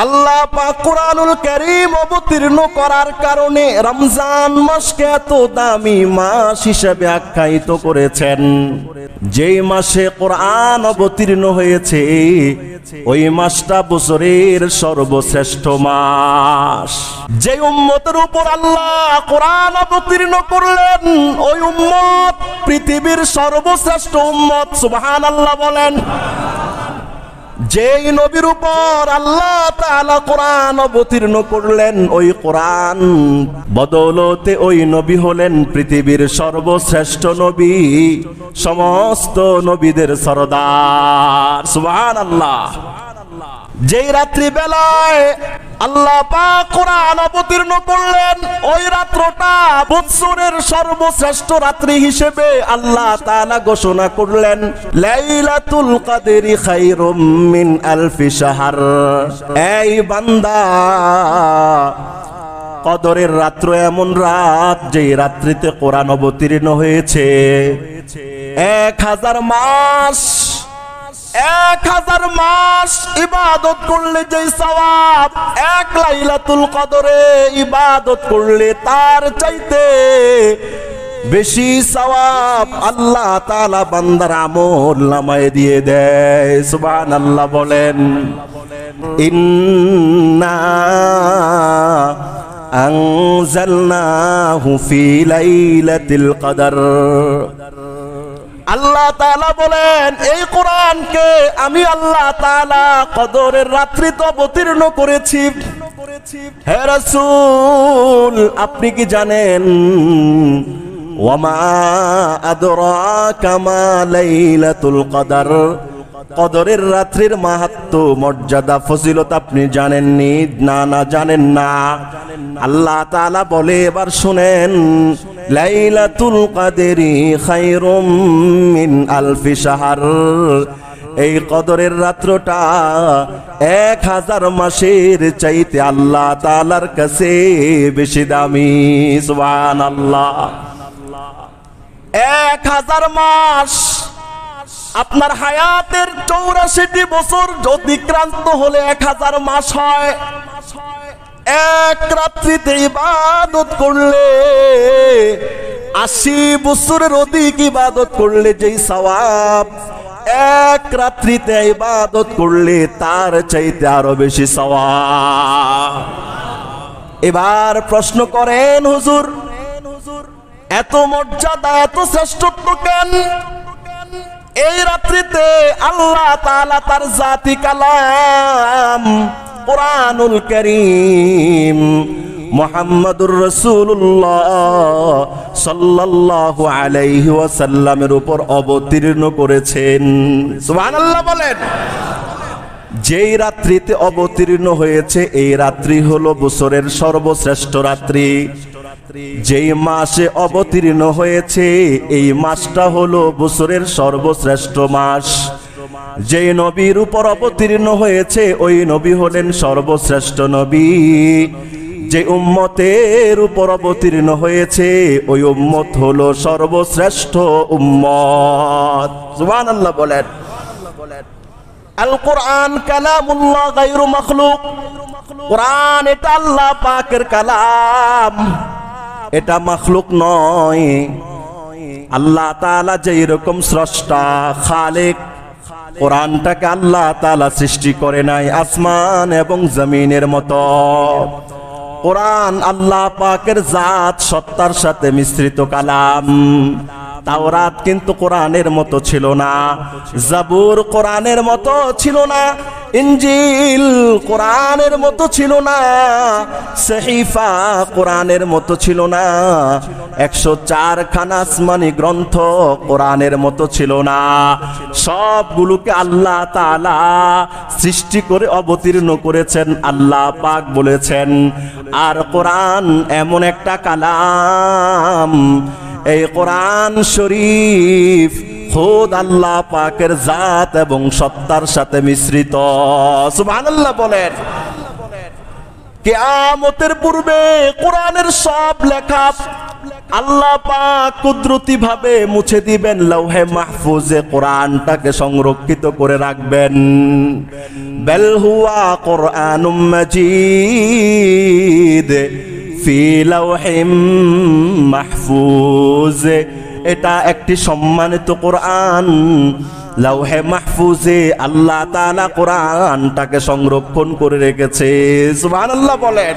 আল্লাহ পাক কোরআনুল কারীম অবতীর্ণ করার কারণে রমজান মাসকে এত দামি মাস হিসেবে আখ্যায়িত করেছেন। যেই মাসে কোরআন অবতীর্ণ হয়েছে ওই মাসটা বছরের সর্বশ্রেষ্ঠ মাস। যে উম্মতের উপর আল্লাহ কোরআন অবতীর্ণ করলেন ওই উম্মত পৃথিবীর সর্বশ্রেষ্ঠ উম্মত। সুবহানাল্লাহ বলেন। যেই নবীর উপর আল্লাহ তাআলা কোরআন অবতীর্ণ করলেন ওই কোরআন বদৌলতে ওই নবী হলেন পৃথিবীর সর্বশ্রেষ্ঠ নবী, সমস্ত নবীদের সরদার। সুবহানাল্লাহ। যেই রাত্রি বেলায় আল্লাহ পাক কোরআন অবতীর্ণ করলেন ওই রাত্রটা বৎসরের সর্বশ্রেষ্ঠ রাত্রি হিসেবে আল্লাহ তাআলা ঘোষণা করলেন লাইলাতুল কদরি খায়রুম মিন আলফি শাহর। এই বান্দা, কদরের রাত্র এমন রাত যেই রাত্রিতে কোরআন অবতীর্ণ হয়েছে 1000 মাস। 1000 মাস ইবাদত করলে যে সওয়াব, এক লাইলাতুল কদরে ইবাদত করলে তার চাইতে বেশি সওয়াব আল্লাহ তাআলা বান্দার আমল নামায় দিয়ে দেয়। সুবহানাল্লাহ বলেন। ইন্না আনজালনাহু ফি লাইলাতিল কদর। আল্লাহ তাআলা বলেন এই কোরআনকে আমি আল্লাহ তাআলা কদরের রাত্রিতে অবতীর্ণ করেছি। হে রাসূল, আপনি কি জানেন ওয়ামা আদরাকা মা লাইলাতুল কদর? কদরের রাত্রির মাহাত্ম্য, মর্যাদা, ফজিলত আপনি জানেননি? না, জানেন না। আল্লাহ তাআলা বলে, এবার শুনেন, লাইলাতুল কদরি খায়রুম মিন আলফি শাহর। এই কদরের রাত্রটা 1000 মাসের চাইতে আল্লাহ তাআলার কাছে বেশি দামি। সুবহানাল্লাহ। 1000 মাস। আপনার হায়াতের 84টি বছর অতিক্রান্ত হলে 1000 মাস হয়। এক রাত্রিতে ইবাদত করলে 80 বছরের অধিক ইবাদত করলে যেই সওয়াব, এক রাত্রিতে ইবাদত করলে তার চাইতে আরো বেশি সওয়াব। এবার প্রশ্ন করেন, হুজুর এত মর্যাদা, এত শ্রেষ্ঠত্ব কেন? এই রাত্রিতে আল্লাহ তাআলা তার জাতি কালাম কোরআনুল কারীম মুহাম্মাদুর রাসূলুল্লাহ সাল্লাল্লাহু আলাইহি ওয়াসাল্লামের উপর অবতীর্ণ করেছেন। সুবহানাল্লাহ বলেন। যেই রাত্রিতে অবতীর্ণ হয়েছে এই রাত্রি হলো বছরের সর্বশ্রেষ্ঠ রাত্রি। যেই মাসে অবতীর্ণ হয়েছে এই মাসটা হলো বছরের সর্বশ্রেষ্ঠ মাস। যেই নবীর উপর অবতীর্ণ হয়েছে ওই নবী হলেন সর্বশ্রেষ্ঠ নবী। যে উম্মতের উপর অবতীর্ণ হয়েছে ওই উম্মত হলো সর্বশ্রেষ্ঠ উম্মত। সুবহানাল্লাহ বলেন। আল কোরআন কালামুল্লাহ গায়রু মাখলুক। কোরআন এটা আল্লাহ পাকের কালাম, এটা মাখলুক নয়। আল্লাহ তাআলা যেই রকম স্রষ্টা, খালেক, কোরআনটাকে আল্লাহ তাআলা সৃষ্টি করে নাই আসমান এবং জমিনের মতো। কোরআন আল্লাহ পাকের জাত সত্তার সাথে মিশ্রিত কালাম। তাওরাত কিন্তু কোরআনের মতো ছিল না, জাবুর কোরআনের মতো ছিল না, ইনজিল কোরআনের মতো ছিল না, সহিফা কোরআনের মতো ছিল না, 104 খানা আসমানি গ্রন্থ কোরআনের মতো ছিল না। সবগুলোকে আল্লাহ তাআলা সৃষ্টি করে অবতীর্ণ করেছেন। আল্লাহ পাক বলেছেন, আর কোরআন এমন একটা কালাম, এই কোরআন শরীফ খোদ আল্লাহ পাকের জাত এবং সত্তার সাথে মিশ্রিত। সুবহানাল্লাহ বলেন। কিয়ামতের পূর্বে কোরআনের সব লেখা আল্লাহ পাক কুদরতি ভাবে মুছে দিবেন লৌহে মাহফুজে, কোরআনটাকে সংরক্ষিত করে রাখবেন। বেল হুয়া কোরআনুম মাজিদ ফি লাওহিম মাহফুজ, এটা একটি সম্মানিত কোরআন। লাওহে মাহফুজে আল্লাহ তাআলা কোরআনটাকে সংরক্ষণ করে রেখেছে। সুবহানাল্লাহ বলেন।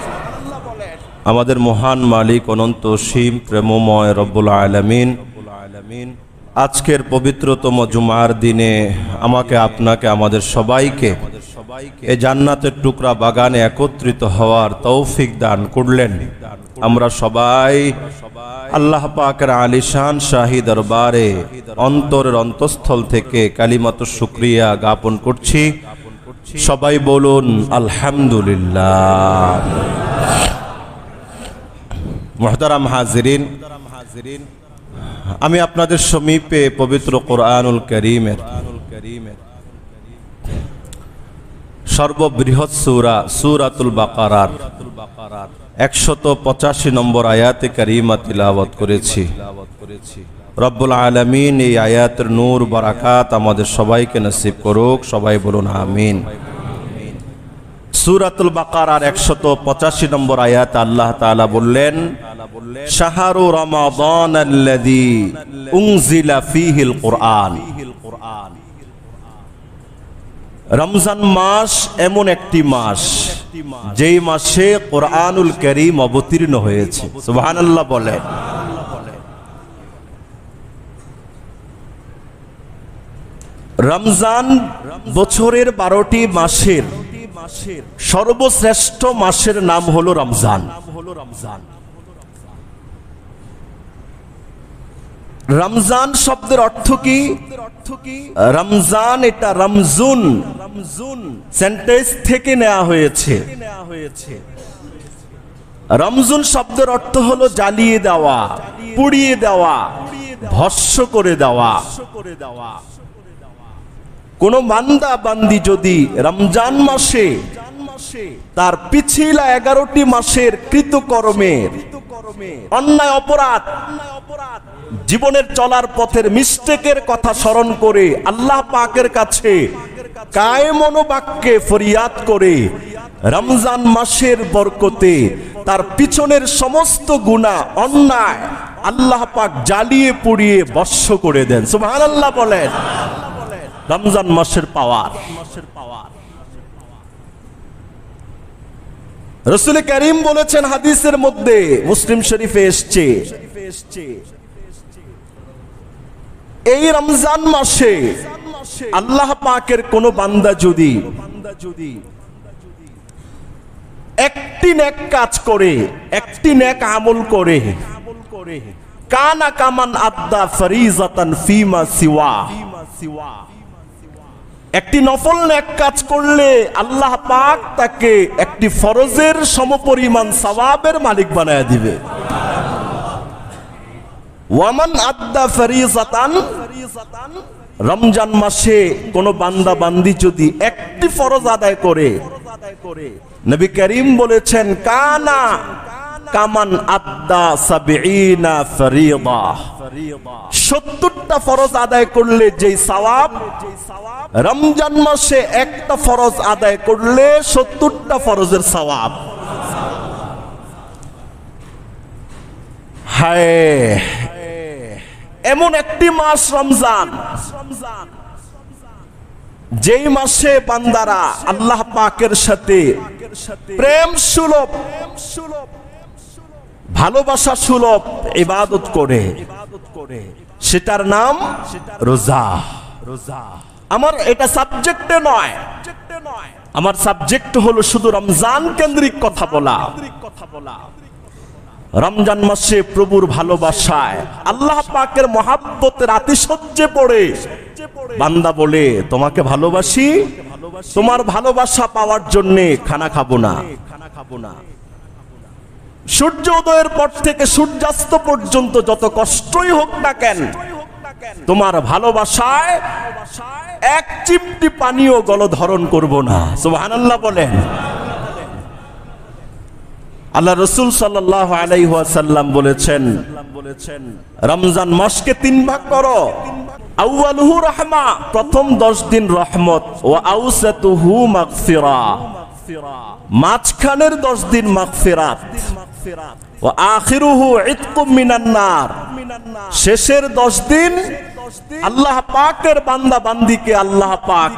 আমাদের মহান মালিক অনন্ত অসীম প্রেমময় রব্বুল আলামিন আজকের পবিত্রতম জুমার দিনে আমাকে, আপনাকে, আমাদের সবাইকে এই জান্নাতের টুকরা বাগানে একত্রিত হওয়ার তৌফিক দান করলেন। আমরা সবাই আল্লাহ পাকের আলিশান শাহী দরবারে অন্তরের অন্তঃস্থল থেকে কালিমাতুশ শুকরিয়া জ্ঞাপন করছি। সবাই বলুন আলহামদুলিল্লাহ। মুহতারাম হাজিরিন, আমি আপনাদের সমীপে পবিত্র কোরআনুল কারীমের সর্ববৃহৎ সূরা সূরাতুল বাকারার 185 নম্বর আয়াতে কারিমা তিলাওয়াত করেছি। রব্বুল আলামিন এই আয়াতের নূর বারাকাত আমাদের সবাইকে নসিব করুক। সবাই বলুন আমিন। সূরাতুল বাকারার 185 নম্বর আয়াতে আল্লাহ তাআলা বললেন, শাহরু রমাদানাল্লাযী উনজিলা ফীহিল কুরআন। রমজান মাস এমন একটি মাস যেই মাসে কোরআনুল কারীম অবতীর্ণ হয়েছে। সুবহানাল্লাহ বলেন। রমজান বছরের 12টি মাসের সর্বশ্রেষ্ঠ মাসের নাম হলো রমজান। রমজান শব্দের অর্থ কি? রমজান এটা রমজুন সেন্টেন্স থেকে নেওয়া হয়েছে। রমজুন শব্দের অর্থ হলো জ্বালিয়ে দেওয়া, পুড়িয়ে দেওয়া, ভস্ম করে দেওয়া। কোন বান্দা বান্দি যদি রমজান মাসে তার পিছিলা 11টি মাসের কৃতকর্মের অন্যায় অপরাধ, জীবনের চলার পথের মিস্টেকের কথা স্মরণ করে আল্লাহ পাকের কাছে কায়ে মনোবাক্যে ফরিয়াদ করে রমজান মাসের বরকতে তার পিছনের সমস্ত গুনাহ অন্যায় আল্লাহ পাক জ্বালিয়ে পুড়িয়ে ভস্ম করে দেন। সুবহানাল্লাহ বলেন। রমজান মাসের পাওয়ার। রাসূল কারীম বলেছেন হাদিসের মধ্যে, মুসলিম শরীফে এসেছে, এই রমজান মাসে আল্লাহ পাকের কোন বান্দা যদি একটি নেক কাজ করে, একটি নেক আমল করে, কানা কামান আদ্দা ফরিজাতান ফিমা সিওয়া, একটি নফল নেক কাজ করলে আল্লাহ পাক তাকে একটি ফরজের সমপরিমাণ সওয়াবের মালিক বানায় দিবে। ওয়ামান আদ্দা ফরিজাতান, রমজান মাসে কোন বান্দা বান্দি যদি একটি ফরজ আদায় করে, নবী করিম বলেছেন কানা কামান আদ্দা সাবঈনা ফরিদা, 70টা ফরজ আদায় করলে যেই সওয়াব, রমজান মাসে একটা ফরজ আদায় করলে 70টা ফরজের সওয়াব। হায়, এমন একটি মাস রমজান যেই মাসে বান্দারা আল্লাহ পাকের সাথে প্রেম সুলভ, ভালোবাসা সুলভ ইবাদত করে, সেটার নাম রোজা। আমার এটা সাবজেক্টে নয়, আমার সাবজেক্ট হলো শুধু রমজান কেন্দ্রিক কথা বলা। রমজান মাসে প্রভুর ভালোবাসায়, আল্লাহ পাকের মহাব্বতের আতিশয্যে পড়ে বান্দা বলে, তোমাকে ভালোবাসি, তোমার ভালোবাসা পাওয়ার জন্য খানা খাবো না। সূর্য উদয়ের পর থেকে সূর্যাস্ত পর্যন্ত যত কষ্টই হোক না কেন, তোমার ভালোবাসায় এক চিমটি পানিও গলধারণ করব না। সুবহানাল্লাহ বলেন। আল্লাহ রাসূল সাল্লাল্লাহু আলাইহি ওয়াসাল্লাম বলেছেন, রমজান মাসকে 3 ভাগ করো। আউয়ালুহু রাহমা, প্রথম 10 দিন রহমত, ওয়া আউসাতুহু মাগফিরা, মাঝখানের 10 দিন মাগফিরাত, ওয়া আখিরুহু ইতকুম মিনান নার, শেষের 10 দিন আল্লাহ পাকের বান্দা বান্দিকে আল্লাহ পাক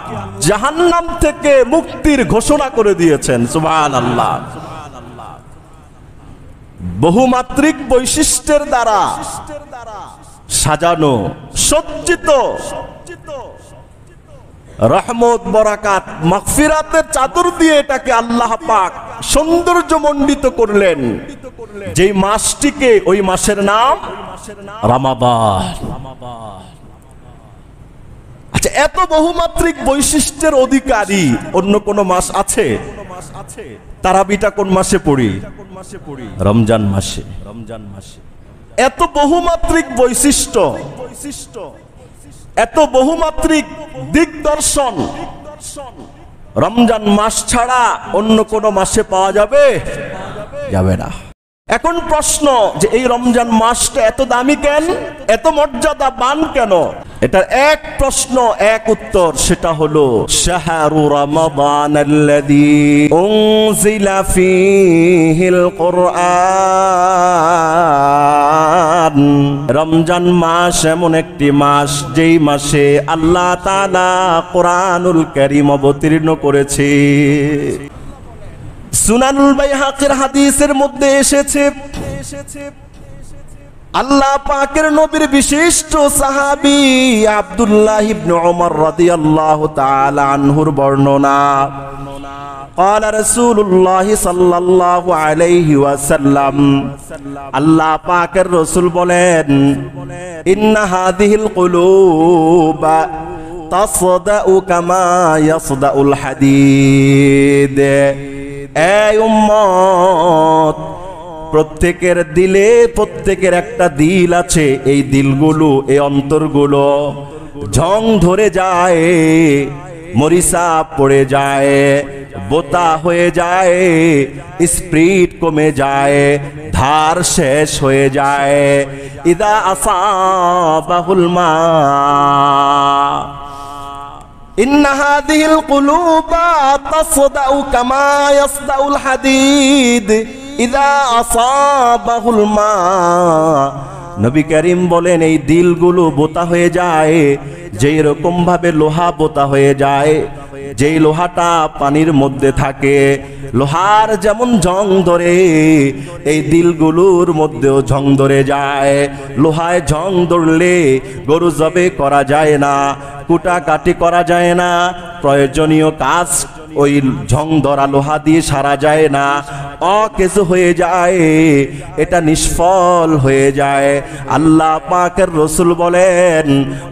জাহান্নাম থেকে মুক্তির ঘোষণা করে দিয়েছেন। সুবহানাল্লাহ। বহুমাত্রিক বৈশিষ্ট্যের দ্বারা সাজানো, সজ্জিত রহমত, বরাকাত, মাগফিরাতের চাদর দিয়ে এটাকে আল্লাহ পাক সৌন্দর্যমণ্ডিত করলেন। যেই মাসটিকে, ওই মাসের নাম রমাদান। আচ্ছা, এত বহুমাত্রিক বৈশিষ্ট্যের অধিকারী অন্য কোন মাস আছে? তারাবিটা কোন মাসে পড়ি? রমজান মাসে। এত বহুমাত্রিক বৈশিষ্ট্য, এত বহুমাত্রিক দিগদর্শন রমজান মাস ছাড়া অন্য কোন মাসে পাওয়া যাবে? যাবে না। এখন প্রশ্ন যে এই রমজান মাসটা এত দামি কেন, এত মর্যাদাবান কেন? এটার এক প্রশ্ন, এক উত্তর, সেটা হলো শাহরু রমাদানাল্লাযী উনজিলা ফীহিল কুরআন। রমজান মাস এমন একটি মাস যেই মাসে আল্লাহ তাআলা কোরআনুল কারীম অবতীর্ণ করেছে। সুনানুল বাইহাকির হাদিসের মধ্যে এসেছে, আল্লাহ পাকের নবীর বিশিষ্ট সাহাবী আব্দুল্লাহ ইবনে ওমর রাদিয়াল্লাহু তাআলা আনহুর বর্ণনা, قال رسول الله صلى الله عليه وسلم, আল্লাহ পাকের রাসূল বলেন, ইন্না হাযিহিল কুলুব তাসদাউ কামা ইয়াসদাউল হাদীদ। এই উম্মত, প্রত্যেকের দিলে, প্রত্যেকের একটা দিল আছে। এই দিলগুলো, এই অন্তরগুলো ঝং ধরে যায়, মরিচা পড়ে যায়, বোতা হয়ে যায়, স্পিরিট কমে যায়, ধার শেষ হয়ে যায়। ইদা আসাবাহুল মা, ইন্না হাযিহিল কুলুবা তাসদাউ কামা ইয়াসদাউল হাদীদ ইদা আসাবাহুল মা। নবী করিম বলেন, এই দিলগুলো বোতা হয়ে যায় যেই রকম ভাবে লোহা বোতা হয়ে যায়। যেই লোহাটা পানির মধ্যে থাকে, লোহার যেমন জং ধরে, এই দিলগুলোর মধ্যেও জং ধরে যায়। লোহায় জং ধরলে গরু জবে করা যায় না, কুটাকাটি করা যায় না, প্রয়োজনীয় কাজ ওই ঝং ধরা লোহা দিয়ে সারা যায় না, অকেজ হয়ে যায়, এটা নিষ্ফল হয়ে যায়। আল্লাহ পাকের রাসূল বলেন,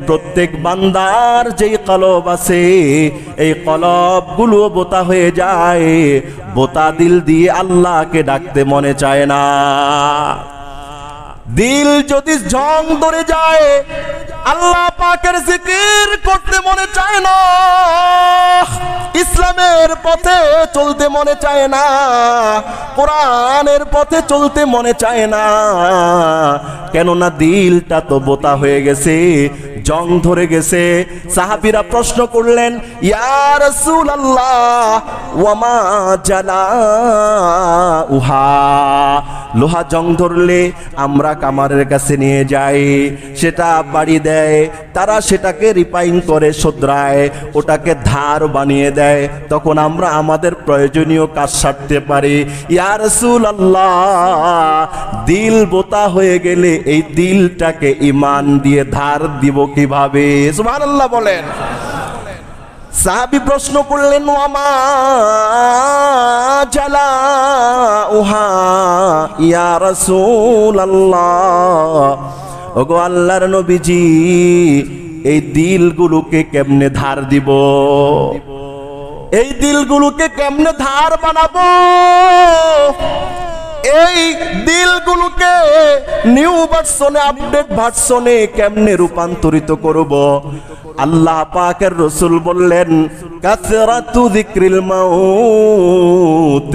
প্রত্যেক বান্দার যেই কলব আছে, এই কলবগুলো বোতা হয়ে যায়। বোতা দিল দিয়ে আল্লাহকে ডাকতে মনে চায় না। দিল যদি জং ধরে যায়, আল্লাহ পাকের জিকির করতে মনে চায় না, ইসলামের পথে চলতে মনে চায় না, কোরআনের পথে চলতে মনে চায় না। কেননা দিলটা তো বোতা হয়ে গেছে, জং ধরে গেছে। সাহাবীরা প্রশ্ন করলেন, ইয়া রাসূলুল্লাহ ওয়া মা জালাউহা। লোহা জং ধরলে আমরা কামারের কাছে নিয়ে যাই, সেটা বাড়ি দেয়, তারা সেটাকে রিপাইন করে, শোধরায়, ওটাকে ধার বানিয়ে দেয়, তখন আমরা আমাদের প্রয়োজনীয় কাজ সারতে পারি। ইয়া রাসূলুল্লাহ, দিল বোতা হয়ে গেলে এই দিলটাকে ঈমান দিয়ে ধার দিব কিভাবে? সুবহানাল্লাহ বলেন। সাহাবী প্রশ্ন করলেন, ওয়ামা জালাউহা ইয়া রাসূলুল্লাহ। ওগো আল্লাহর নবীজি, এই দিলগুলোকে কেমনে ধার দিব? এই দিলগুলোকে কেমনে ধার বানাবো? এই দিলগুলোকে নিউ ভার্সনে, আপডেট ভার্সনে কেমনে রূপান্তরিত করব? আল্লাহ পাকের রাসূল বললেন, কাসরাতু যিকরিল মাউত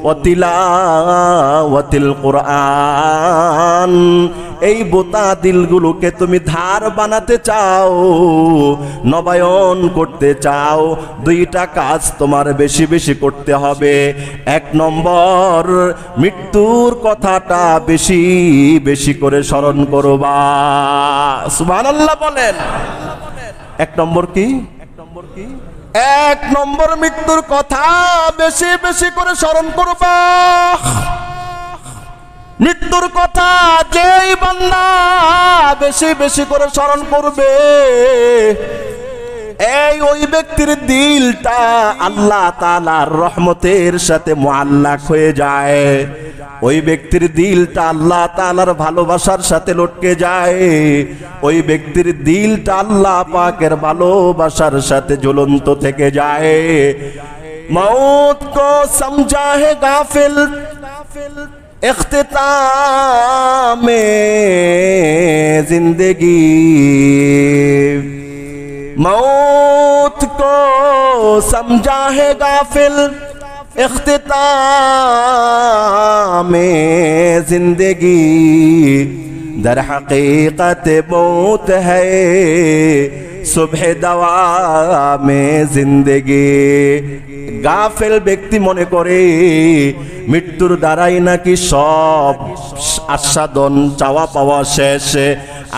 ওয়া তিলাওয়াতিল কুরআন। এই বোতা দিলগুলোকে তুমি ধার বানাতে চাও, নবায়ন করতে চাও, দুইটা কাজ তোমার বেশি বেশি করতে হবে। এক নম্বর, মৃত্যুর কথাটা বেশি বেশি করে স্মরণ করবা। সুবহানাল্লাহ বলেন। এক নম্বর কি? এক নম্বর মৃত্যুর কথা বেশি বেশি করে স্মরণ করবা। মৃত্যুর কথা যেই বান্দা বেশি বেশি করে স্মরণ করবে, ওই ব্যক্তির দিলটা আল্লাহ তাআলার রহমতের সাথে মুআল্লাক হয়ে যায়। ওই ব্যক্তির দিলটা আল্লাহ তাআলার ভালোবাসার সাথে লটকে যায়। ওই ব্যক্তির দিলটা আল্লাহ পাকের ভালোবাসার সাথে জ্বলন্ত থেকে যায়। মौत को समझा है गाफिल इख्तिताम जिंदगी, मौत को समझा है गाफिल इख्तिताम जिंदगी, दर हकीकत मौत है सुबह दवा में जिंदगी। গাফেল ব্যক্তি মনে করে মৃত্যুর দ্বারাই নাকি সব আস্বাদন চাওয়া পাওয়া শেষ।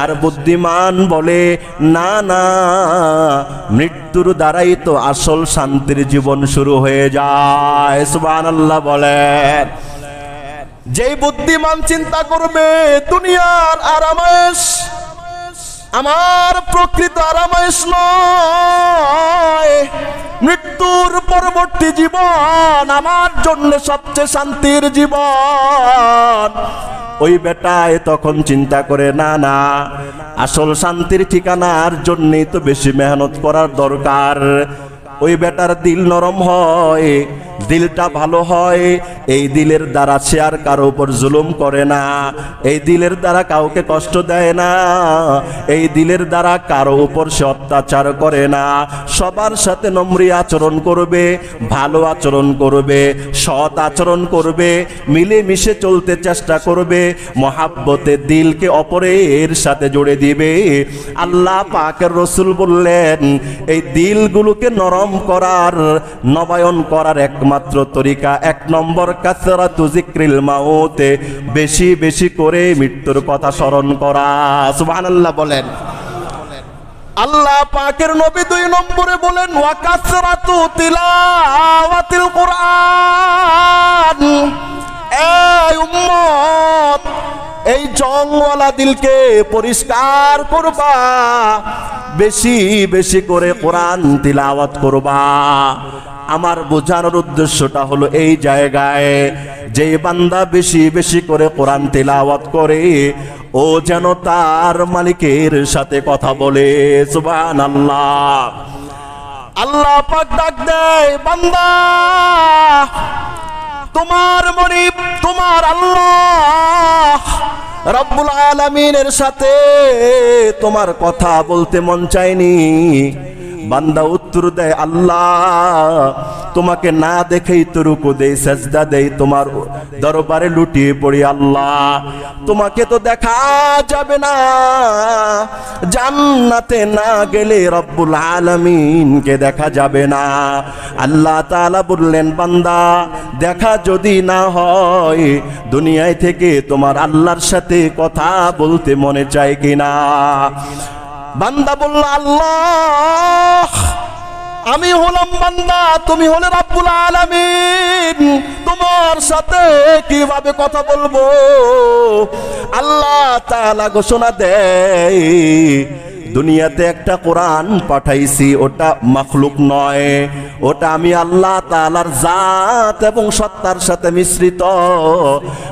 আর বুদ্ধিমান বলে, না না, মৃত্যুর দ্বারাই তো আসল শান্তির জীবন শুরু হয়ে যায়। সুবহানাল্লাহ বলেন। যেই বুদ্ধিমান চিন্তা করবে দুনিয়ার আরামায়েশ আমার প্রকৃত আরামায়েশ নয়, মৃত্যুর পরবর্তী জীবন আমার জন্য সবচেয়ে শান্তির জীবন, ওই বেটায় তখন চিন্তা করে, না না, আসল শান্তির ঠিকানার জন্যই তো বেশি মেহনত করার দরকার। ওই বেটার দিল নরম হয়, দিলটা ভালো হয়। এই দিলের দ্বারা সে আর কারো উপর জুলুম করে না, এই দিলের দ্বারা কাউকে কষ্ট দেয় না, এই দিলের দ্বারা কারো উপর সে অত্যাচার করে না। সবার সাথে নম্রী আচরণ করবে, ভালো আচরণ করবে, সৎ আচরণ করবে, মিলেমিশে চলতে চেষ্টা করবে, মহাব্বতে দিলকে অপরের সাথে জুড়ে দিবে। আল্লাহ পাকের রাসূল বললেন, এই দিলগুলোকে নরম করার, নবায়ন করার একমাত্র তরিকা, এক নম্বর, কাসরাতু যিকরিল মাউত, বেশি বেশি করে মৃত্যুর কথা স্মরণ করা। সুবহানাল্লাহ বলেন। আল্লাহ পাকের নবী দুই নম্বরে বলেন, ওয়া কাসরাতু তিলাওয়াতিল কুরআন। এই উম্মত, এই জংওয়ালা দিলকে পরিষ্কার করবা, বেশি বেশি করে কোরআন তিলাওয়াত করবা। আমার বোঝানোর উদ্দেশ্যটা হলো এই জায়গায়, যে বান্দা বেশি বেশি করে কোরআন তিলাওয়াত করে, ও যেন তার মালিকের সাথে কথা বলে। সুবহানাল্লাহ। আল্লাহ পাক ডাক দেয়, বান্দা, তোমার মনিব তোমার আল্লাহ রব্বুল আলামিনের সাথে তোমার কথা বলতে মন চায়নি। বান্দা উত্তর দেয়, আল্লাহ তোমাকে না দেখেই তো রুকু দেই, সাজদা দেই, তোমার দরবারে লুটিয়ে পড়ি। আল্লাহ তোমাকে তো দেখা যাবে না, জান্নাতে না গেলে রব্বুল আলামিনকে দেখা যাবে না। আল্লাহ তাআলা বললেন, বান্দা দেখা যদি না হয়, দুনিয়ায় থেকে তোমার আল্লাহর সাথে কথা বলতে মনে চায় কিনা? বান্দা বলল, আল্লাহ আমি হলাম বান্দা, তুমি হলে রব্বুল আলামিন, তোমার সাথে কিভাবে কথা বলবো? আল্লাহ তাআলা ঘোষণা দেয়, দুনিয়াতে একটা কোরআন পাঠাইছি, ওটা মাখলুক নয়, ওটা আমি আল্লাহ তাআলার জাত এবং সত্তার সাথে মিশ্রিত।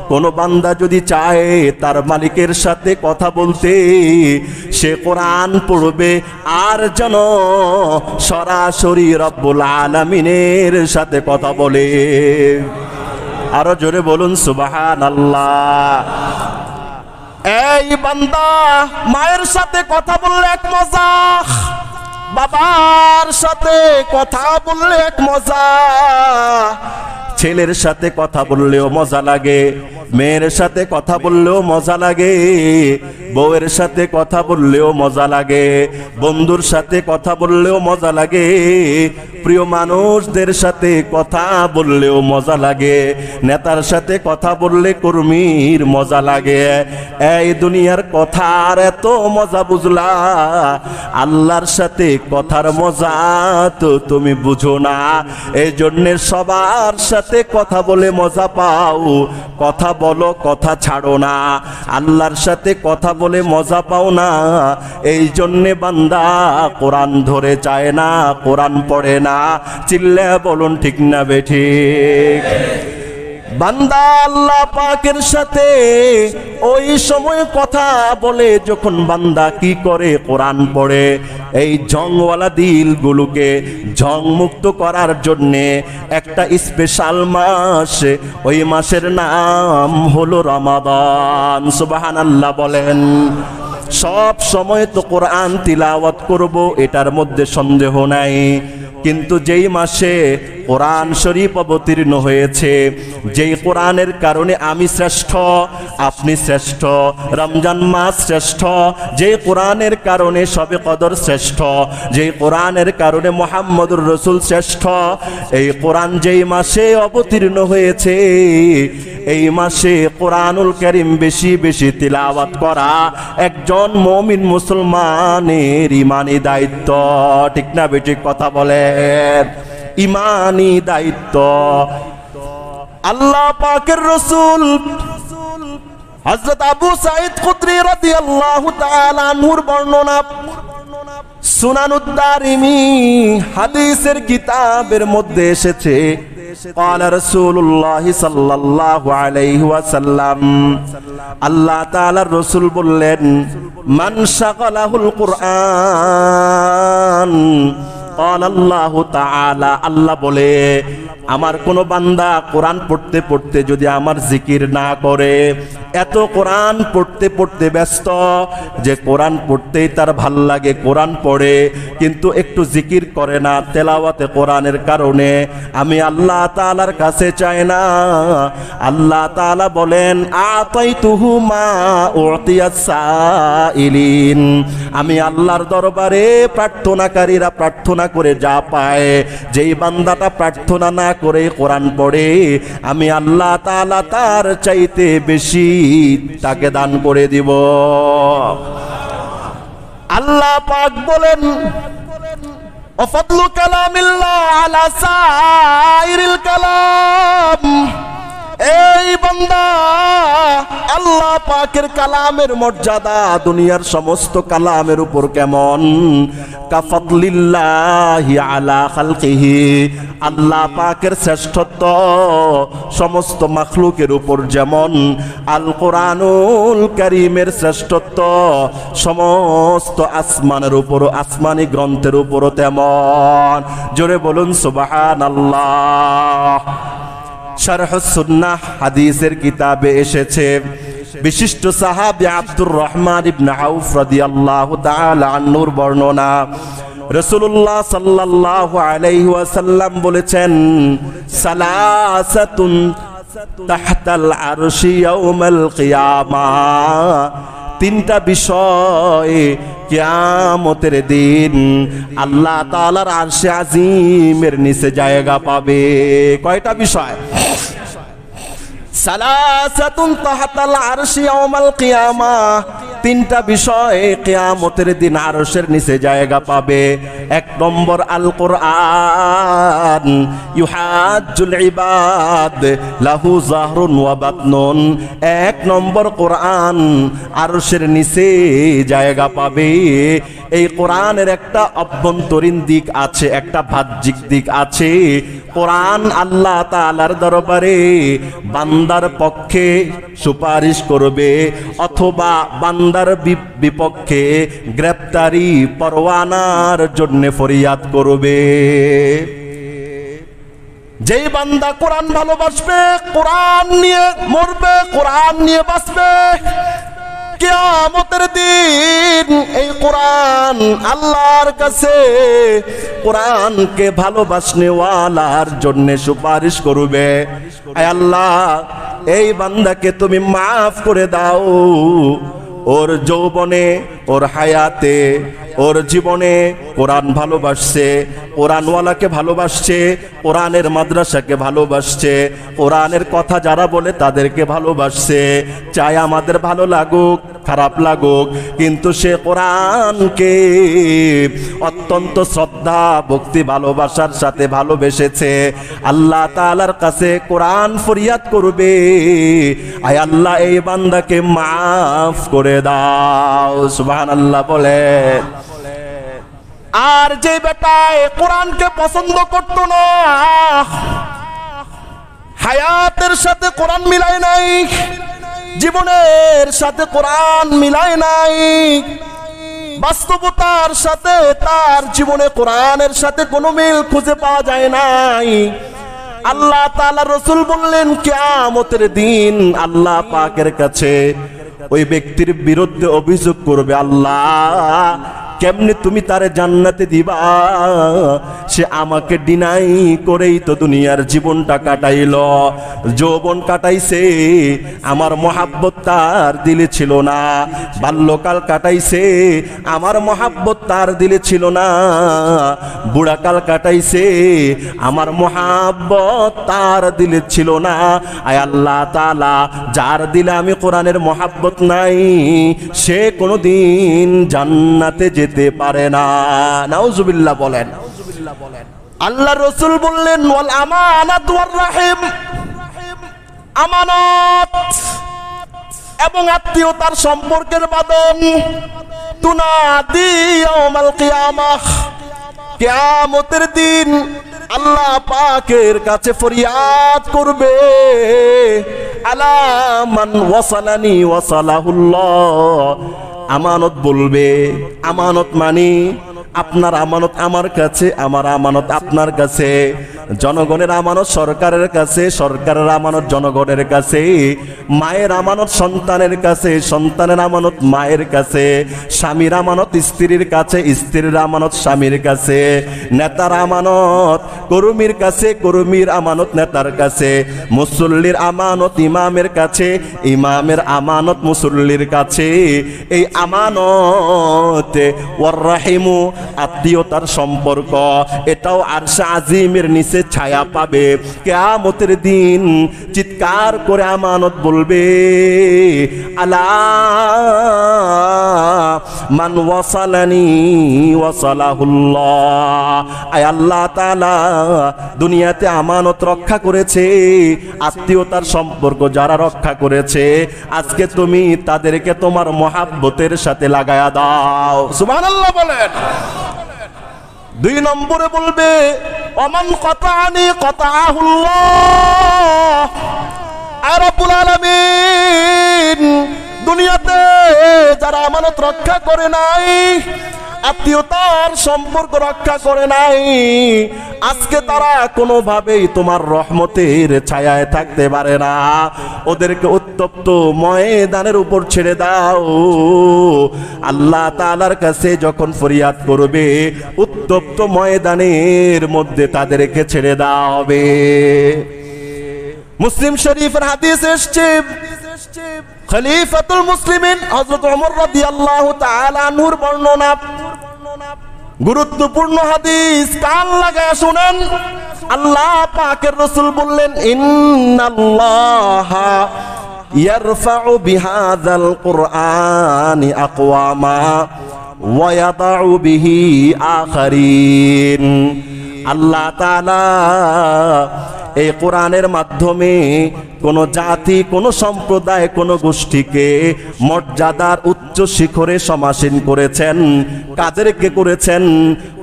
কোন বান্দা যদি চায় তার মালিকের সাথে কথা বলতে, সে কোরআন পড়বে আর যেন সরাসরি রব্বুল আলামিনের সাথে কথা বলে। আরো জোরে বলুন সুবহানাল্লাহ। এই বান্দা, মায়ের সাথে কথা বললে এক মজা, বাবার সাথে কথা বললে এক মজা, ছেলের সাথে কথা বললেও মজা লাগে, মেয়ের সাথে কথা বললেও মজা লাগে, বউয়ের সাথে কথা বললেও মজা লাগে, বন্ধুর সাথে কথা বললেও মজা লাগে, প্রিয় মানুষদের সাথে কথা বললেও মজা লাগে, নেতার সাথে কথা বললে কর্মীর মজা লাগে। এই দুনিয়ার কথার এত মজা বুঝলা, আল্লাহর সাথে কথার মজা তো তুমি বুঝো না। এই জন্য সবার সাথে কথা বলে মজা পাও, কথা বলো, কথা ছাড়ো না। আল্লাহর সাথে কথা বলে মজা পাও না, এই জন্যে বান্দা কোরআন ধরে চায় না, কোরআন পড়ে না। চিল্লা বলুন ঠিক না বেঠিক? বান্দা আল্লাহ পাকের সাথে ওই সময় কথা বলে যখন বান্দা কি করে, কোরআন পড়ে। এই জংওয়ালা দিলগুলোকে জং মুক্ত করার জন্যে একটা স্পেশাল মাস, ওই মাসের নাম হলো রমাদান। সুবহানাল্লাহ বলেন। সব সময় তো কোরআন তিলাওয়াত করব, এটার মধ্যে সন্দেহ নাই, কিন্তু যেই মাসে কোরআন শরীফ অবতীর্ণ হয়েছে, যেই কোরআনের কারণে আমি শ্রেষ্ঠ, আপনি শ্রেষ্ঠ, রমজান মাস শ্রেষ্ঠ, যেই কোরআনের কারণে শবে কদর শ্রেষ্ঠ, যেই কোরআনের কারণে মুহাম্মদুর রাসূল শ্রেষ্ঠ, এই কোরআন যেই মাসে অবতীর্ণ হয়েছে, এই মাসে কোরআনুল কারীম বেশি বেশি তিলাওয়াত করা একজন মুমিন মুসলমানের ইমানি দায়িত্ব। ঠিক না বেঠিক কথা বলেন? ইমানি দায়িত্ব। আল্লাহ পাকের রাসূল হযরত আবু সাঈদ খুদরি রাদিয়াল্লাহু তাআলা আনহুর বর্ণনা, সুনানুদ দারিমি হাদিসের কিতাবের মধ্যে এসেছে, قال رسول الله صلى الله عليه وسلم, আল্লাহ তাআলার রাসূল বললেন, মান শাগালাহুল কুরআন, قال الله تعالى, আল্লাহ বলে, আমার কোন বান্দা কোরআন পড়তে পড়তে যদি আমার জিকির না করে, এত কোরআন পড়তে পড়তে ব্যস্ত যে কোরআন পড়তেই তার ভাল লাগে, কোরআন পড়ে কিন্তু একটু জিকির করে না, তেলাওয়াতে কোরআনের কারণে আমি আল্লাহ তাআলার কাছে চাই না। আল্লাহ তাআলা বলেন, আতাইতুহু মা উতিয়াস সাইলিন, আমি আল্লাহর দরবারে প্রার্থনাকারীরা প্রার্থনা করে যা পায়, যেই বান্দাটা প্রার্থনা না করে কোরআন পড়ে, আমি আল্লাহ তাআলা তার চাইতে বেশি তাকে দান করে দিব। আল্লাহ পাক বলেন, ওয়াফাদলু কালামিল্লাহ আলা সাইরিল কালাম, এই বান্দা, আল্লাহ পাকের কালামের মর্যাদা দুনিয়ার সমস্ত কালামের উপর কেমন? কাফাদলিল্লাহি আলা খালকিহি, আল্লাহ পাকের শ্রেষ্ঠত্ব সমস্ত মাখলুকের উপর যেমন, আল কোরআনুল কারীমের শ্রেষ্ঠত্ব সমস্ত আসমানের উপর, আসমানি গ্রন্থের উপরও তেমন। জোরে বলুন সুবহানাল্লাহ। শারহুস সুন্নাহ হাদিসের কিতাবে এসেছে, বিশিষ্ট সাহাবী আব্দুর রহমান ইবনে আউফ রাদিয়াল্লাহু তাআলা আনহুর বর্ণনা, রাসূলুল্লাহ সাল্লাল্লাহু আলাইহি ওয়াসাল্লাম বলেছেন, সালাসাতুন তাহতাল আরশি ইয়াউমাল কিয়ামাহ, তিনটা বিষয় কিয়ামতের দিন আল্লাহ তাআলার আরশে আজিমের নিচে জায়গা পাবে। কয়টা বিষয়? সালাসাতুন তাহতাল আরশি ইয়াউমাল কিয়ামাহ, তিনটা বিষয় কিয়ামতের দিন আরশের নিচে জায়গা পাবে। এক নম্বর, আল কোরআন ইউহাজ্জুল ইবাদ লাহু যাহরুন ওয়া বাতনুন, এক নম্বর কোরআন আরশের নিচে জায়গা পাবে। এই কোরআনের একটা অভ্যন্তরীণ দিক আছে, একটা বাহ্যিক দিক আছে। কোরআন আল্লাহ তাআলার দরবারে বান্দার পক্ষে সুপারিশ করবে, অথবা বান্দার বিপক্ষে গ্রেফতারি পরোয়ানার জন্য ফরিয়াদ করবে। যেই বান্দা কোরআন ভালোবাসবে, কোরআন নিয়ে মরবে, কোরআন নিয়ে বাঁচবে, কিয়ামতের দিন এই কোরআন আল্লাহর কাছে কোরআনকে ভালোবাসনেওয়ালার জন্য সুপারিশ করবে। আয় আল্লাহ, এই বান্দাকে তুমি মাফ করে দাও। ওর যৌবনে, ওর হায়াতে, ওর জীবনে কোরআন ভালোবাসছে, কোরআনওয়ালাকে ভালোবাসছে, কোরআনের মাদ্রাসাকে ভালোবাসছে, কোরআনের কথা যারা বলে তাদেরকে ভালোবাসছে। চাই আমাদের ভালো লাগুক, খারাপ লাগুক, কিন্তু সে কোরআনকে অত্যন্ত শ্রদ্ধা, ভক্তি, ভালোবাসার সাথে ভালোবেসেছে। আল্লাহ তাআলার কাছে কোরআন ফরিয়াদ করবে, আয় আল্লাহ এই বান্দাকে মাফ করে দাও। সুবহানাল্লাহ বলে। আর যে বেটা কোরআনকে পছন্দ করত না, হায়াতের সাথে কোরআন মিলায় নাই, জীবনের সাথে কোরআন মিলায় নাই, বাস্তবতার সাথে তার জীবনে কোরআনের সাথে কোনো মিল খুঁজে পাওয়া যায় নাই। আল্লাহ তাআলা রাসূল বললেন, কিয়ামতের দিন আল্লাহ পাকের কাছে ওই ব্যক্তির বিরুদ্ধে অভিযোগ করবে, আল্লাহ কেমনে তুমি তারে জান্নাতে দিবা? সে আমাকে ডিনাই করেই তো দুনিয়ার জীবনটা কাটাইল, যৌবন কাটাইছে, আমার মহাব্বত তার দিলে ছিল না, বাল্যকাল কাটাইছে, আমার মহাব্বত তার দিলে ছিল না, বুড়াকাল কাটাইছে, আমার মহাব্বত তার দিলে ছিল না। আয় আল্লাহ তাআলা, যার দিলে আমি কোরআনের মহাব্বত নাই, সে কোনোদিন জান্নাতে যেতে পারে না। নাউজুবিল্লাহ বলেন। আল্লাহ রাসূল বললেন, ওয়াল আমানাত ওয়ার রাহিম, আমানত এবং আত্মীয়তার সম্পর্কের বাঁধন, তুনাদি ইয়াউমাল কিয়ামাহ, কিয়ামতের দিন আল্লাহ পাকের কাছে ফরিয়াদ করবে, আলা মান ওয়াসালানি ওয়াসালাহুল্লাহ। আমানত বলবে, আমানত মানি আপনার আমানত আমার কাছে, আমার আমানত আপনার কাছে, জনগণের আমানত সরকারের কাছে, সরকারের আমানত জনগণের কাছে, মায়ের আমানত সন্তানের কাছে, সন্তানের আমানত মায়ের কাছে, স্বামীর আমানত স্ত্রীর কাছে, স্ত্রীর আমানত স্বামীর কাছে, নেতার আমানত কর্মীর কাছে, কর্মীর আমানত নেতার কাছে, মুসল্লির আমানত ইমামের কাছে, ইমামের আমানত মুসল্লির কাছে। এই আমানত ওয়ার রাহিমু, আত্মীয়তার সম্পর্ক, এটাও আরশে আজিমের নিচে ছায়া পাবে। কিয়ামতের দিন চিৎকার করে আমানত বলবে, আলা মান ওয়াসালানি ওয়াসালাহুল্লাহ। আয় আল্লাহ তাআলা দুনিয়াতে আমানত রক্ষা করেছে, আত্মীয়তার সম্পর্ক যারা রক্ষা করেছে, আজকে তুমি তাদেরকে তোমার মহাব্বতের সাথে লাগায়া দাও। সুবহানাল্লাহ বলেন। 2 নম্বরে বলবে, ওমান কাতানি কাতাহুল্লাহ। আয় রব্বুল আলামিন, দুনিয়াতে যারা আমানত রক্ষা করে নাই, আত্মীয়তার সম্পর্ক রক্ষা করে নাই, আজকে তারা কোনোভাবেই তোমার রহমতের ছায়ায় থাকতে পারে না। ওদেরকে উত্তপ্ত ময়দানের উপর ছেড়ে দাও। আল্লাহ তাআলার কাছে যখন ফরিয়াদ করবে, উত্তপ্ত ময়দানের মধ্যে তাদেরকে ছেড়ে দেওয়া হবে। মুসলিম শরীফের হাদিস এসেছে, খলিফাতুল মুসলিমিন হযরত ওমর রাদিয়াল্লাহু তাআলা আনহুর বর্ণনা, গুরুত্বপূর্ণ হাদিস, কান লাগায় শুনেন। আল্লাহ পাকের রাসূল বললেন, ইন্নাল্লাহা ইয়ারফাউ বিহাযাল কুরআনি আকওয়ামা ওয়া ইয়াদাউ বিহি আখারিন। আল্লাহ তাআলা এই কোরআনের মাধ্যমে কোন জাতি, কোন সম্প্রদায়, কোন গোষ্ঠীকে মর্যাদার উচ্চ শিখরে সমাসীন করেছেন। কাদেরকে করেছেন?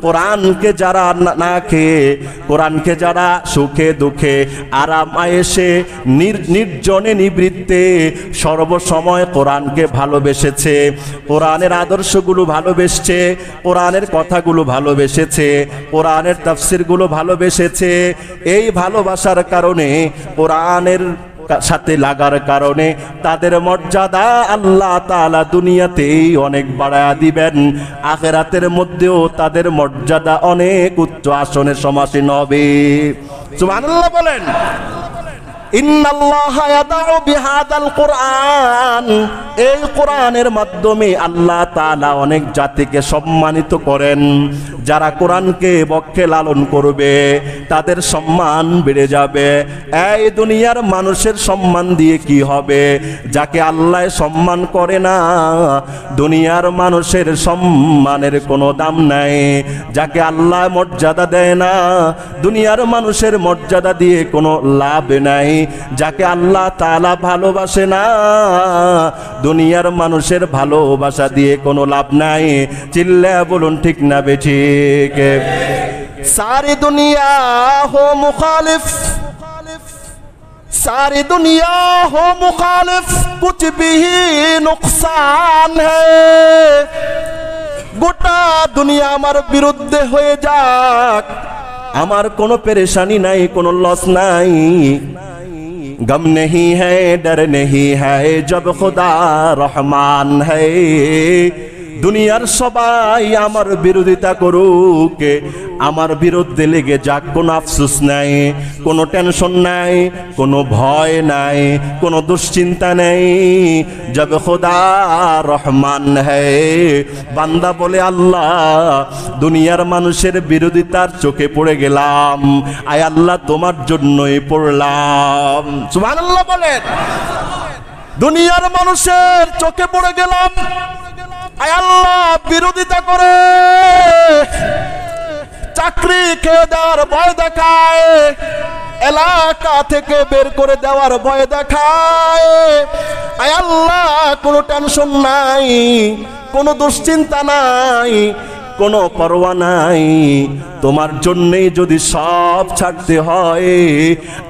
কোরআনকে যারা না খেয়ে, কোরআনকে যারা সুখে দুঃখে আরাম আয়েশে নির্জনে নিবৃত্তে সর্বসময় কোরআনকে ভালোবেসেছে, কোরআনের আদর্শগুলো ভালোবেসেছে, কোরআনের কথাগুলো ভালোবেসেছে, কোরআনের তাফসিরগুলো ভালোবেসেছে, এই ভালোবাসার কারণে, কোরআনের সাথে লাগার কারণে তাদের মর্যাদা আল্লাহ তাআলা দুনিয়াতেই অনেক বাড়ায়া দিবেন, আখিরাতের মধ্যেও তাদের মর্যাদা অনেক উচ্চ আসনে সমাসীন হবে। সুবহানাল্লাহ বলেন। ইন্নাল্লাহা ইয়াদাউ বিহাদাল কুরআন, এই কোরআনের মাধ্যমে আল্লাহ তাআলা অনেক জাতিকে সম্মানিত করেন। যারা কোরআনকে বক্ষে লালন করবে তাদের সম্মান বেড়ে যাবে। এই দুনিয়ার মানুষের সম্মান দিয়ে কি হবে? যাকে আল্লাহ সম্মান করে না, দুনিয়ার মানুষের সম্মানের কোনো দাম নাই। যাকে আল্লাহ মর্যাদা দেয় না, দুনিয়ার মানুষের মর্যাদা দিয়ে কোনো লাভ নাই। যাকে আল্লাহ তাআলা ভালোবাসে না, দুনিয়ার মানুষের ভালোবাসা দিয়ে কোনো লাভ নাই। চিল্লায়া বলুন ঠিক না বেঠিক? সারি দুনিয়া হো মুখালিফ, सारी दुनिया हो मुखालिफ, कुछ भी नुकसान है। গোটা দুনিয়া আমার বিরুদ্ধে হয়ে যাক, আমার কোনো পেরেশানি নাই, কোনো লস নাই। गम नहीं है, डर नहीं है, जब खुदा रहमान है। দুনিয়ার সবাই আমার বিরোধিতা করুক, আমার বিরুদ্ধে লেগে যাক, কোনো আফসোস নাই, কোনো টেনশন নাই, কোনো ভয় নাই, কোনো দুশ্চিন্তা নেই। জব খুদা রহমান হ্যায়, বান্দা বলে আল্লাহ দুনিয়ার মানুষের বিরোধিতার চোখে পড়ে গেলাম, আয় আল্লাহ তোমার জন্যই পড়লাম। সুবহানাল্লাহ বলেন। দুনিয়ার মানুষের চোখে পড়ে গেলাম, আয় আল্লাহ বিরোধিতা করে, চাকরি খেয়ে দেওয়ার ভয় দেখায়, এলাকা থেকে বের করে দেওয়ার ভয় দেখায়। আয় আল্লাহ কোনো টেনশন নাই, কোনো দুশ্চিন্তা নাই, কোনো পরোয়া নাই। তোমার জন্যই যদি সব ছাড়তে হয়,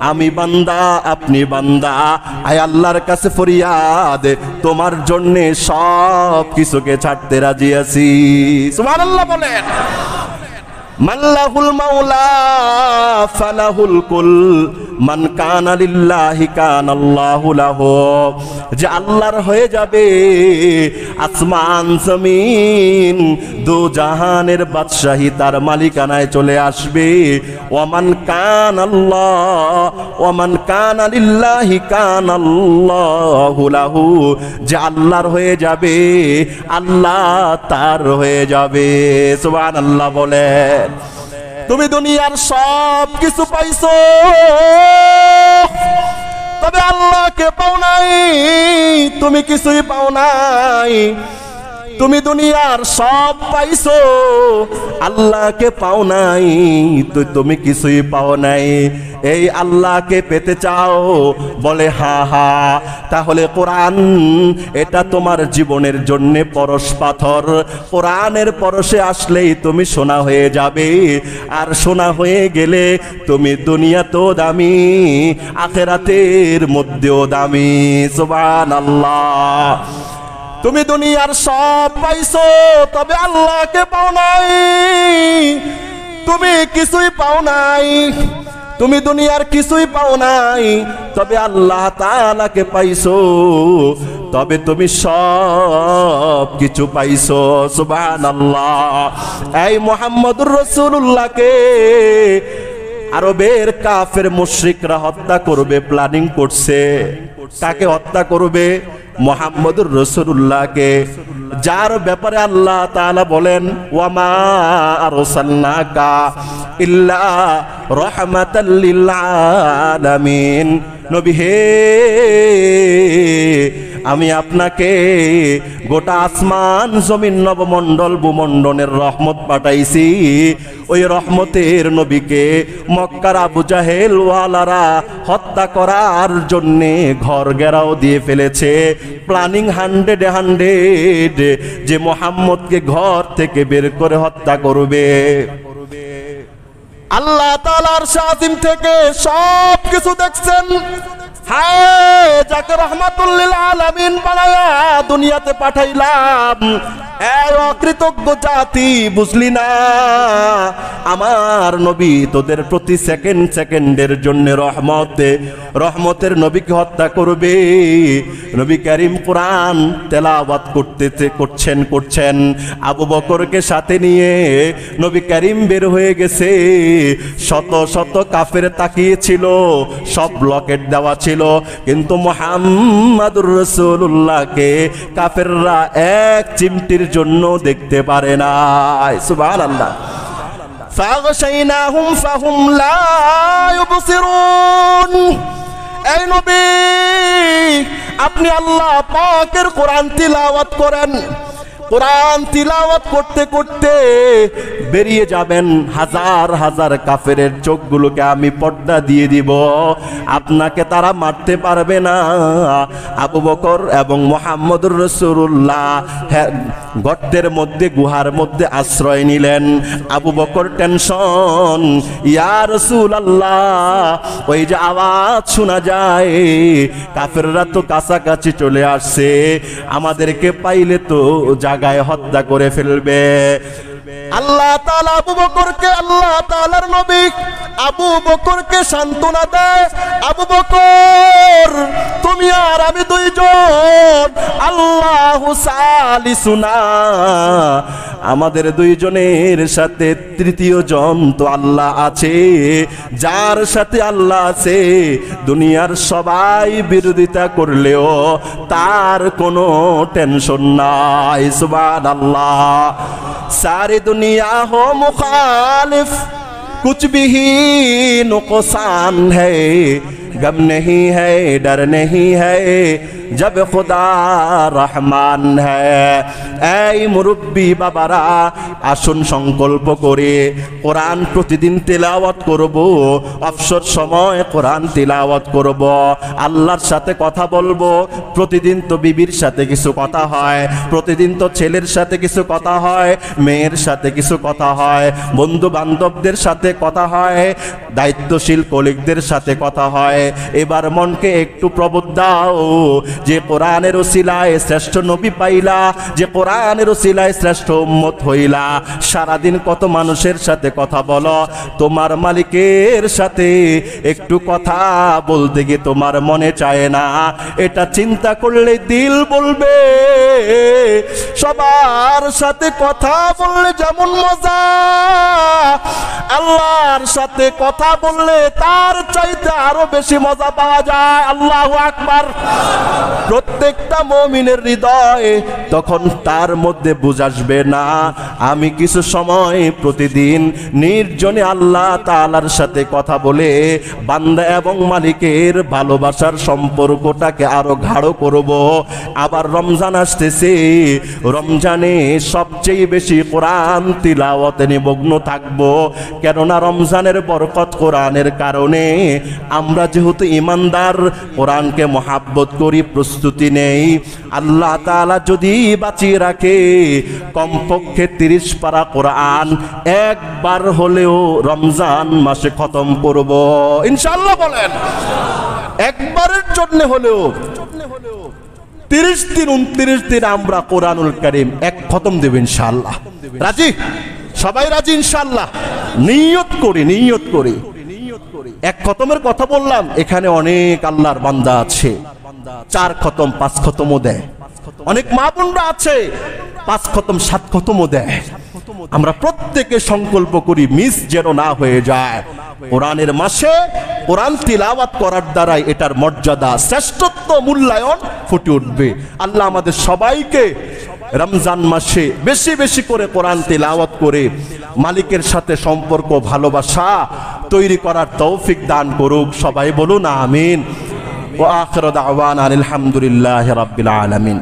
আমি বান্দা আপনি বান্দা, আয় আল্লাহর কাছে ফরিয়াদ, তোমার জন্যে সব কিছুকে ছাড়তে রাজি আছি। সুবহানাল্লাহ বলেন। মাল্লাহুল মাওলা ফালাহুল কুল, মান কানা লিল্লাহি কানাল্লাহু লাহু। যে আল্লাহর হয়ে যাবে, আসমান জমিন দু জাহানের বাদশাহী তার মালিকানায় চলে আসবে। ওয়ামান কানাল্লাহ ওয়ামান কানা লিল্লাহি কানাল্লাহু লাহু। যে আল্লাহর হয়ে যাবে, আল্লাহ তার হয়ে যাবে। সুবহানাল্লাহ বলে। তুমি দুনিয়ার সব কিছু পাইছো, তবে আল্লাহকে পাও নাই, তুমি কিছুই পাও নাই। তুমি দুনিয়ার সব পাইছো, আল্লাহকে পাও নাই, তো তুমি কিছুই পাও নাই। এই আল্লাহকে পেতে চাও? বলে হা হা। তাহলে কোরআন এটা তোমার জীবনের জন্য পরশ পাথর। কোরআনের পরশে আসলেই তুমি সোনা হয়ে যাবে, আর সোনা হয়ে গেলে তুমি দুনিয়াতেও দামি, আখিরাতের মধ্যেও দামি। সুবহানাল্লাহ। তুমি দুনিয়ার সব পাইছো, তবে আল্লাহকে পাও নাই, তুমি কিছুই পাও নাই। তুমি দুনিয়ার কিছুই পাও নাই, তবে আল্লাহ তাআলাকে পাইছো, তবে তুমি সব কিছু পাইছো। সুবহানাল্লাহ। এই মুহাম্মদুর রাসূলুল্লাহকে আরবের কাফের মুশরিকরা হত্যা করবে, প্ল্যানিং করছে। কাকে হত্যা করবে? মুহাম্মদুর রাসূলুল্লাহকে, যার ব্যাপারে আল্লাহ তাআলা বলেন ওয়ামা আরসালনাকা ইল্লা রাহমাতাল লিল আলামিন। নবী হে, আমি আপনাকে গোটা আসমান জমিন নবমণ্ডল ভূমণ্ডলের রহমত পাঠাইছি। ওই রহমতের নবীকে মক্কার আবু জাহেল ওয়ালারা হত্যা করার জন্যে ঘর ঘেরাও দিয়ে ফেলেছে। প্ল্যানিং 100 যে মুহাম্মদকে ঘর থেকে বের করে হত্যা করবে। আল্লাহ তাআলার শাসিম থেকে সব কিছু দেখছেন। হায়, যাকে রহমাতুল লিল আলামিন বানায়া দুনিয়াতে পাঠাইলাম, এই অকৃতজ্ঞ জাতি বুঝলি না? আমার নবী তোদের প্রতি সেকেন্ডের জন্য রহমতের নবীকে হত্যা করবে। নবী করিম কোরআন তেলাওয়াত করছেন। আবু বকরকে সাথে নিয়ে নবী করিম বের হয়ে গেছে। শত শত কাফের তাকিয়েছিল, সব লকেট দেওয়া ছিল, কিন্তু মুহাম্মাদুর রাসূলুল্লাহকে কাফেররা এক চিমটির জন্য দেখতে পারে না। সুবহানাল্লাহ। ফাগশাইনাহুম ফাহুম লা ইউবসিরুন। এই নবী, আপনি আল্লাহ পাকের কোরআন তিলাওয়াত করেন। কোরআন তিলাওয়াত করতে করতে বেরিয়ে যাবেন, হাজার হাজার কাফেরের চোখগুলোকে আমি পর্দা দিয়ে দিব, আপনাকে তারা মারতে পারবে না। আবু বকর এবং মুহাম্মদুর রাসূলুল্লাহ গর্তের মধ্যে, গুহার মধ্যে আশ্রয় নিলেন। আবু বকর টেনশন, ইয়া রাসূলুল্লাহ, ওই যে আওয়াজ শোনা যায়, কাফেররা তো কাছাকাছি চলে আসছে, আমাদেরকে পাইলে তো জায়গায় হত্যা করে ফেলবে। আল্লাহ তাআলা আবু বকরকে, আল্লাহ তাআলার নবী আবু বকরকে সান্ত্বনা দেয়, আবু বকর তুমি আর আমি দুইজন, আল্লাহু সালিসুনা, আমাদের দুইজনের সাথে তৃতীয় জন তো আল্লাহ আছে। যার সাথে আল্লাহ আছে, দুনিয়ার সবাই বিরোধিতা করলেও তার কোনো টেনশন নাই। সুবহানাল্লাহ। सारी दुनिया हो मुखालिफ, कुछ भी नुकसान है, गम नहीं है, डर नहीं है, जब खुदा रहमान है। এই মুরব্বী বাবারা, আসুন সংকল্প করে কোরআন প্রতিদিন তেলাওয়াত করব, অবসর সময় কোরআন তেলাওয়াত করব, আল্লাহর সাথে কথা বলবো। প্রতিদিন তো বিবির সাথে কিছু কথা হয়, প্রতিদিন তো ছেলের সাথে কিছু কথা হয়, মেয়ের সাথে কিছু কথা হয়, বন্ধু বান্ধবদের সাথে কথা হয়, দায়িত্বশীল কলিগদের সাথে কথা হয়। এবার মনকে একটু প্রবোধ দাও যে কোরআনের ওসিলায় শ্রেষ্ঠ নবী পাইলা, যে কোরআনের ওসিলায় শ্রেষ্ঠ উম্মত হইলা। সারাদিন কত মানুষের সাথে কথা বলো, তোমার মালিকের সাথে একটু কথা বলতে গিয়ে তোমার মনে চায় না। এটা চিন্তা করলে দিল বলবে, সবার সাথে কথা বললে যেমন মজা, আল্লাহর সাথে কথা বললে তার চাইতে আরো বেশি মজা পাওয়া যায়। আল্লাহু আকবার। প্রত্যেকটা মুমিনের হৃদয়ে তখন তার মধ্যে বুঝ আসবে না, আমি কিছু সময় প্রতিদিন নির্জনে আল্লাহ তাআলার সাথে কথা বলে বান্দা এবং মালিকের ভালোবাসার সম্পর্কটাকে আরো গাঢ় করব। আবার রমজান আসতেছে, রমজানে সবচেয়ে বেশি কোরআন তিলাওয়াতে নিমগ্ন থাকব, কেননা রমজানের বরকত কোরআনের কারণে। আমরা যেহেতু ইমানদার, কোরআনকে মহাব্বত করি, প্রস্তুতি নেই। আল্লাহ তাআলা যদি বাঁচিয়ে রাখে, কমপক্ষে 30 পারা কোরআন একবার হলেও রমজান মাসে খতম করব ইনশাআল্লাহ। বলেন, একবারের জন্য হলেও 30 দিন 29 দিন আমরা কোরআনুল কারীম এক খতম দেব ইনশাআল্লাহ। রাজি? সবাই রাজি ইনশাআল্লাহ? নিয়ত করি। এক খতমের কথা বললাম, এখানে অনেক আল্লাহর বান্দা আছে 4 খতম 5 খতমও দেয়, অনেক মা বোনরা আছে 5 খতম 7 খতমও দেয়। আমরা প্রত্যেকে সংকল্প করি মিস যেন না হয়ে যায়। কোরআনের মাসে কোরআন তিলাওয়াত করার দ্বারাই এটার মর্যাদা, শ্রেষ্ঠত্ব, মূল্যায়ন ফুটে উঠবে। আল্লাহ আমাদের সবাইকে রমজান মাসে বেশি বেশি করে কোরআন তিলাওয়াত করে মালিকের সাথে সম্পর্ক, ভালোবাসা তৈরি করার তৌফিক দান করুক। সবাই বলুন আমিন। ওয়া আখিরু দাওয়ানা আলহামদুলিল্লাহি রাব্বিল আলামিন।